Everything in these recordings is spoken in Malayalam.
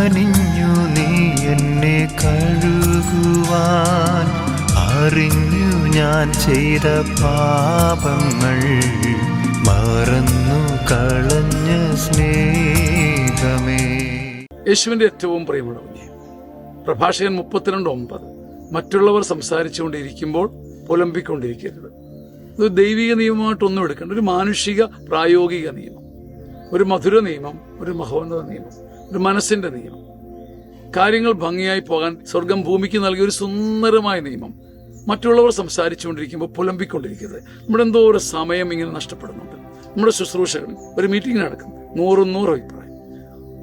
കനിഞ്ഞു നീ എന്നെ കഴുകുവാൻ, അറിഞ്ഞു ഞാൻ ചെയ്ത പാപങ്ങൾ മറന്നു കളഞ്ഞ സ്നേഹമേ. യേശുവിൻ്റെ ഏറ്റവും പ്രിയമുള്ള കുഞ്ഞെ, പ്രഭാഷകൻ 32:9 മറ്റുള്ളവർ സംസാരിച്ചുകൊണ്ടിരിക്കുമ്പോൾ പുലമ്പിക്കൊണ്ടിരിക്കരുത്. ഇത് ദൈവിക നിയമമായിട്ടൊന്നും എടുക്കേണ്ട ഒരു മാനുഷിക പ്രായോഗിക നിയമം, ഒരു മധുര നിയമം, ഒരു മഹോന്നത നിയമം, ഒരു മനസ്സിന്റെ നിയമം. കാര്യങ്ങൾ ഭംഗിയായി പോകാൻ സ്വർഗം ഭൂമിക്ക് നൽകിയ ഒരു സുന്ദരമായ നിയമം. മറ്റുള്ളവർ സംസാരിച്ചുകൊണ്ടിരിക്കുമ്പോൾ പുലമ്പിക്കൊണ്ടിരിക്കരുത്. നമ്മുടെ എന്തോ ഒരു സമയം ഇങ്ങനെ നഷ്ടപ്പെടുന്നുണ്ട്. നമ്മുടെ ശുശ്രൂഷകളിൽ ഒരു മീറ്റിംഗ് നടക്കും, 100 അഭിപ്രായം.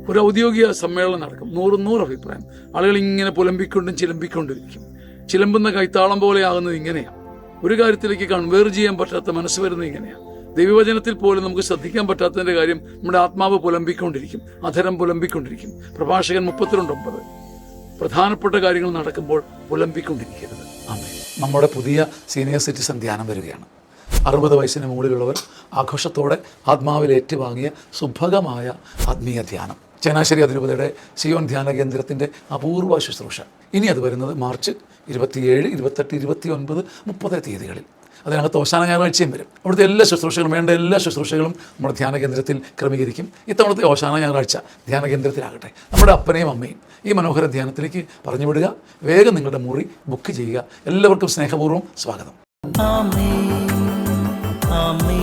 ഒരു ഔദ്യോഗിക സമ്മേളനം നടക്കും, 100 അഭിപ്രായം. ആളുകൾ ഇങ്ങനെ പുലമ്പിക്കൊണ്ടും ചിലമ്പിക്കൊണ്ടിരിക്കും. ചിലമ്പുന്ന കൈത്താളം പോലെ ആകുന്നത് ഇങ്ങനെയാണ്. ഒരു കാര്യത്തിലേക്ക് കൺവേർജ് ചെയ്യാൻ പറ്റാത്ത മനസ്സ് വരുന്നത് ഇങ്ങനെയാണ്. ദൈവവചനത്തിൽ പോലും നമുക്ക് ശ്രദ്ധിക്കാൻ പറ്റാത്തതിന്റെ കാര്യം നമ്മുടെ ആത്മാവ് പുലമ്പിക്കൊണ്ടിരിക്കും, അധരം പുലമ്പിക്കൊണ്ടിരിക്കും. പ്രഭാഷകൻ 32:9 പ്രധാനപ്പെട്ട കാര്യങ്ങൾ നടക്കുമ്പോൾ പുലമ്പിക്കൊണ്ടിരിക്കരുത്. ആമേൻ. നമ്മുടെ പുതിയ സീനിയർ സിറ്റിസൺ ധ്യാനം വരികയാണ്. 60 വയസ്സിന് മുകളിലുള്ളവർ ആഘോഷത്തോടെ ആത്മാവിൽ ഏറ്റുവാങ്ങിയ സുഭഗമായ ആത്മീയ ധ്യാനം. ചങ്ങനാശ്ശേരി അതിരൂപതയുടെ സിയോൻ ധ്യാന കേന്ദ്രത്തിൻ്റെ അപൂർവ ശുശ്രൂഷ. ഇനി അത് വരുന്നത് മാർച്ച് 27, 28, 29, 30 തീയതികളിൽ. അതിനകത്ത് അവസാന ഞായറാഴ്ചയും വരും. അവിടുത്തെ എല്ലാ ശുശ്രൂഷകളും, വേണ്ട എല്ലാ ശുശ്രൂഷകളും നമ്മുടെ ധ്യാന കേന്ദ്രത്തിൽ ക്രമീകരിക്കും. ഇത്തവണത്തെ അവസാന ഞായറാഴ്ച ധ്യാന കേന്ദ്രത്തിലാകട്ടെ. നമ്മുടെ അപ്പനെയും അമ്മയും ഈ മനോഹര ധ്യാനത്തിലേക്ക് പറഞ്ഞു വിടുക. വേഗം നിങ്ങളുടെ മുറി ബുക്ക് ചെയ്യുക. എല്ലാവർക്കും സ്നേഹപൂർവ്വം സ്വാഗതം. ആമേൻ, ആമേൻ.